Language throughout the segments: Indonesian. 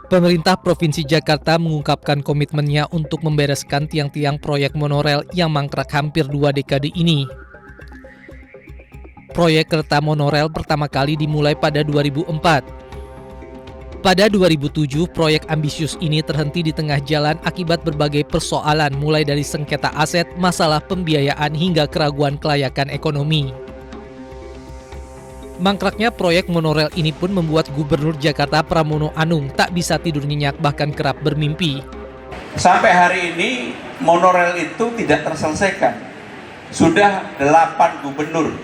Pemerintah Provinsi Jakarta mengungkapkan komitmennya untuk membereskan tiang-tiang proyek monorel yang mangkrak hampir 2 dekade ini. Proyek kereta monorel pertama kali dimulai pada 2004. Pada 2007, proyek ambisius ini terhenti di tengah jalan akibat berbagai persoalan mulai dari sengketa aset, masalah pembiayaan hingga keraguan kelayakan ekonomi. Mangkraknya proyek monorel ini pun membuat Gubernur Jakarta Pramono Anung tak bisa tidur nyenyak bahkan kerap bermimpi. Sampai hari ini monorel itu tidak terselesaikan. Sudah 8 gubernur.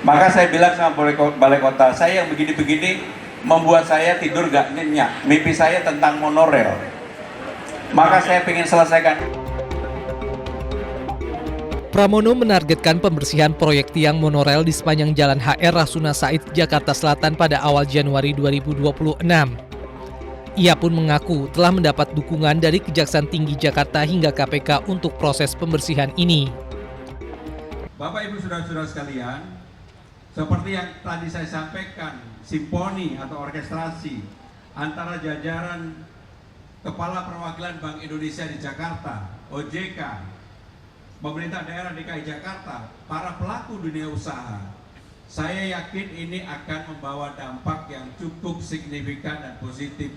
Maka saya bilang sama balai kota, saya yang begini-begini membuat saya tidur gak nyenyak. Mimpi saya tentang monorel. Maka saya ingin selesaikan. Pramono menargetkan pembersihan proyek tiang monorel di sepanjang Jalan HR Rasuna Said, Jakarta Selatan pada awal Januari 2026. Ia pun mengaku telah mendapat dukungan dari Kejaksaan Tinggi Jakarta hingga KPK untuk proses pembersihan ini. Bapak Ibu Saudara-saudara sekalian, seperti yang tadi saya sampaikan, simfoni atau orkestrasi antara jajaran Kepala Perwakilan Bank Indonesia di Jakarta, OJK, pemerintah daerah DKI Jakarta, para pelaku dunia usaha, saya yakin ini akan membawa dampak yang cukup signifikan dan positif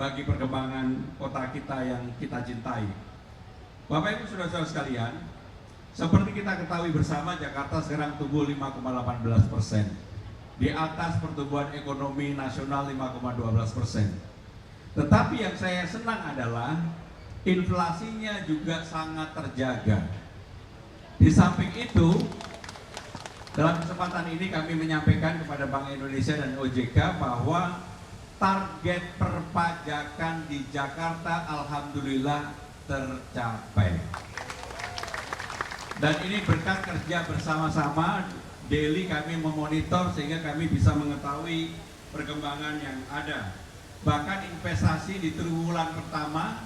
bagi perkembangan kota kita yang kita cintai. Bapak Ibu Saudara-saudara sekalian, seperti kita ketahui bersama, Jakarta sekarang tumbuh 5,18%, di atas pertumbuhan ekonomi nasional 5,12%. Tetapi yang saya senang adalah inflasinya juga sangat terjaga. Di samping itu, dalam kesempatan ini kami menyampaikan kepada Bank Indonesia dan OJK bahwa target perpajakan di Jakarta alhamdulillah tercapai. Dan ini berkat kerja bersama-sama, daily kami memonitor sehingga kami bisa mengetahui perkembangan yang ada. Bahkan investasi di triwulan pertama,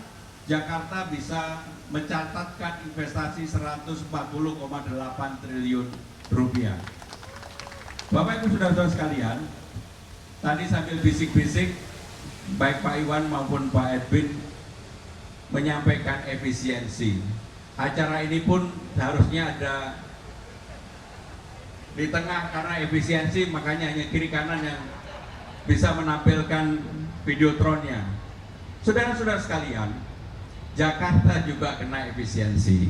Jakarta bisa mencatatkan investasi 140,8 triliun rupiah. Bapak Ibu Saudara-saudara sekalian, tadi sambil bisik-bisik, baik Pak Iwan maupun Pak Edwin menyampaikan efisiensi. Acara ini pun seharusnya ada di tengah karena efisiensi, makanya hanya kiri kanan yang bisa menampilkan videotronnya. Saudara-saudara sekalian, Jakarta juga kena efisiensi.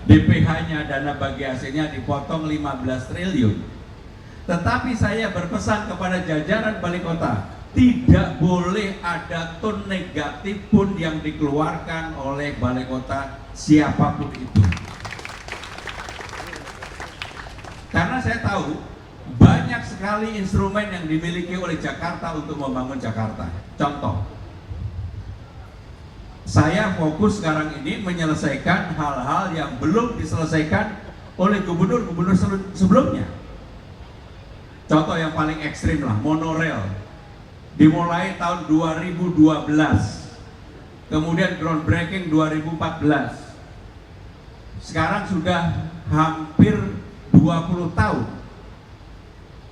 DPH-nya, dana bagi hasilnya dipotong 15 triliun. Tetapi saya berpesan kepada jajaran Balai Kota, tidak boleh ada tone negatif pun yang dikeluarkan oleh Balai Kota siapapun itu. Karena saya tahu banyak sekali instrumen yang dimiliki oleh Jakarta untuk membangun Jakarta. Contoh, saya fokus sekarang ini menyelesaikan hal-hal yang belum diselesaikan oleh gubernur-gubernur sebelumnya. Contoh yang paling ekstrim lah, monorel. Dimulai tahun 2012, kemudian groundbreaking 2014. Sekarang sudah hampir 20 tahun.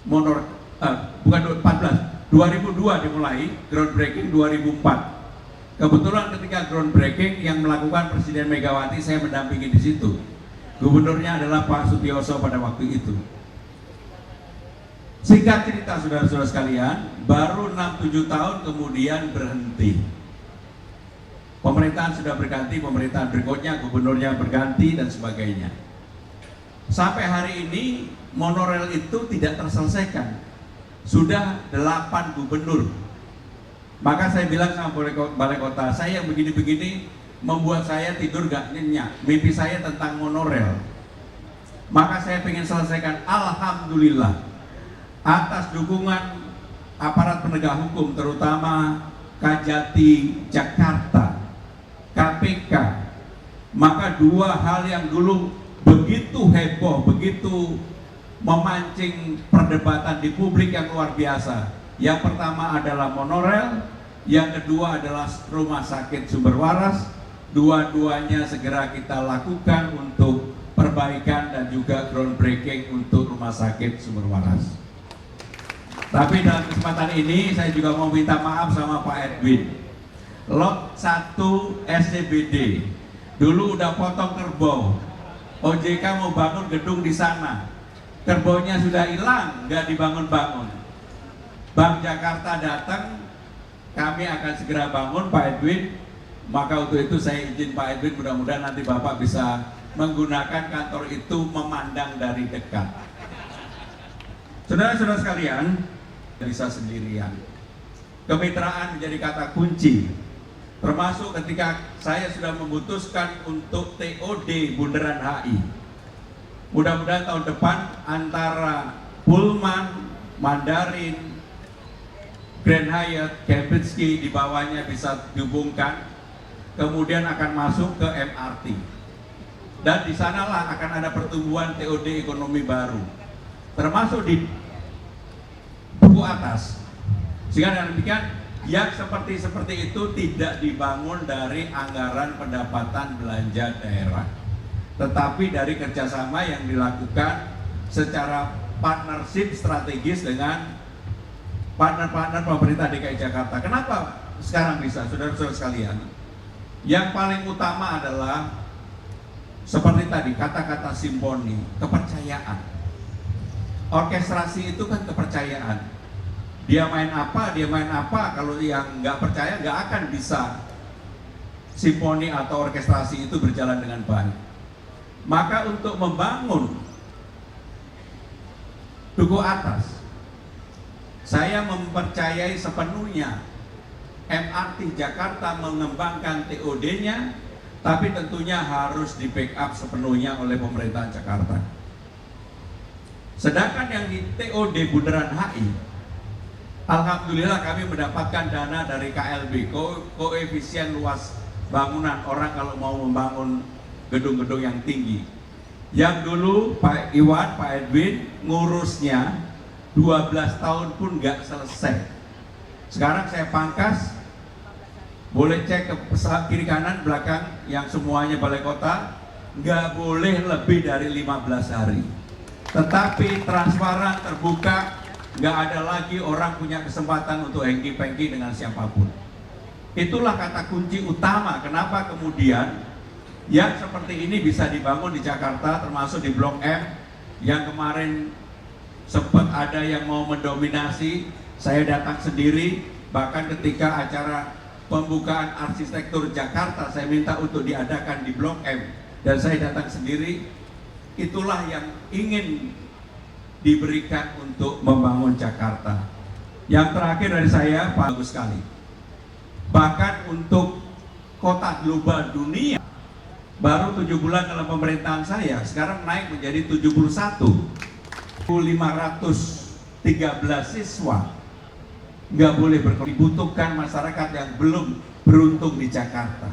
Bukan 14, 2002 dimulai, groundbreaking 2004. Kebetulan ketika groundbreaking yang melakukan Presiden Megawati, saya mendampingi di situ. Gubernurnya adalah Pak Sutioso pada waktu itu. Singkat cerita saudara-saudara sekalian, baru 6-7 tahun kemudian berhenti. Pemerintahan sudah berganti, pemerintahan berikutnya gubernurnya berganti dan sebagainya. Sampai hari ini monorel itu tidak terselesaikan. Sudah 8 gubernur. Maka saya bilang sama Balai Kota, saya yang begini-begini membuat saya tidur gak nyenyak. Mimpi saya tentang monorel. Maka saya ingin selesaikan. Alhamdulillah, atas dukungan aparat penegak hukum, terutama Kajati Jakarta, KPK, maka dua hal yang dulu begitu heboh, begitu memancing perdebatan di publik yang luar biasa. Yang pertama adalah monorel, yang kedua adalah rumah sakit sumber waras. Dua-duanya segera kita lakukan untuk perbaikan dan juga groundbreaking untuk rumah sakit sumber waras. Tapi dalam kesempatan ini saya juga mau minta maaf sama Pak Edwin. Lot 1 SCBD. Dulu udah potong kerbau. OJK mau bangun gedung di sana. Kerbaunya sudah hilang, nggak dibangun-bangun. Bank Jakarta datang, kami akan segera bangun Pak Edwin. Maka untuk itu saya izin Pak Edwin, mudah-mudahan nanti Bapak bisa menggunakan kantor itu memandang dari dekat. Saudara-saudara sekalian, bisa sendirian. Kemitraan menjadi kata kunci. Termasuk ketika saya sudah memutuskan untuk TOD Bundaran HI. Mudah-mudahan tahun depan antara Pullman, Mandarin, Grand Hyatt, Kempinski di bawahnya bisa dihubungkan, kemudian akan masuk ke MRT. Dan di sanalah akan ada pertumbuhan TOD ekonomi baru, termasuk di Duku Atas. Sehingga dengan demikian, yang seperti itu tidak dibangun dari anggaran pendapatan belanja daerah, tetapi dari kerjasama yang dilakukan secara partnership strategis dengan partner-partner pemerintah DKI Jakarta. Kenapa sekarang bisa, saudara-saudara sekalian? Yang paling utama adalah seperti tadi kata-kata simponi, kepercayaan. Orkestrasi itu kan kepercayaan. Dia main apa, kalau yang nggak percaya nggak akan bisa simponi atau orkestrasi itu berjalan dengan baik. Maka untuk membangun Duku Atas, saya mempercayai sepenuhnya MRT Jakarta mengembangkan TOD-nya, tapi tentunya harus di backup sepenuhnya oleh pemerintah Jakarta. Sedangkan yang di TOD Bundaran HI, alhamdulillah kami mendapatkan dana dari KLB, koefisien luas bangunan orang kalau mau membangun gedung-gedung yang tinggi. Yang dulu Pak Iwan, Pak Edwin ngurusnya 12 tahun pun nggak selesai. Sekarang saya pangkas, boleh cek ke kiri kanan belakang yang semuanya balai kota, nggak boleh lebih dari 15 hari. Tetapi transparan, terbuka, nggak ada lagi orang punya kesempatan untuk hengki-pengki dengan siapapun. Itulah kata kunci utama kenapa kemudian yang seperti ini bisa dibangun di Jakarta, termasuk di Blok M yang kemarin sempat ada yang mau mendominasi. Saya datang sendiri, bahkan ketika acara pembukaan arsitektur Jakarta saya minta untuk diadakan di Blok M dan saya datang sendiri. Itulah yang ingin diberikan untuk membangun Jakarta. Yang terakhir dari saya, bagus sekali. Bahkan untuk kota global dunia, baru 7 bulan dalam pemerintahan saya, sekarang naik menjadi 71. 513 siswa nggak boleh dibutuhkan masyarakat yang belum beruntung di Jakarta.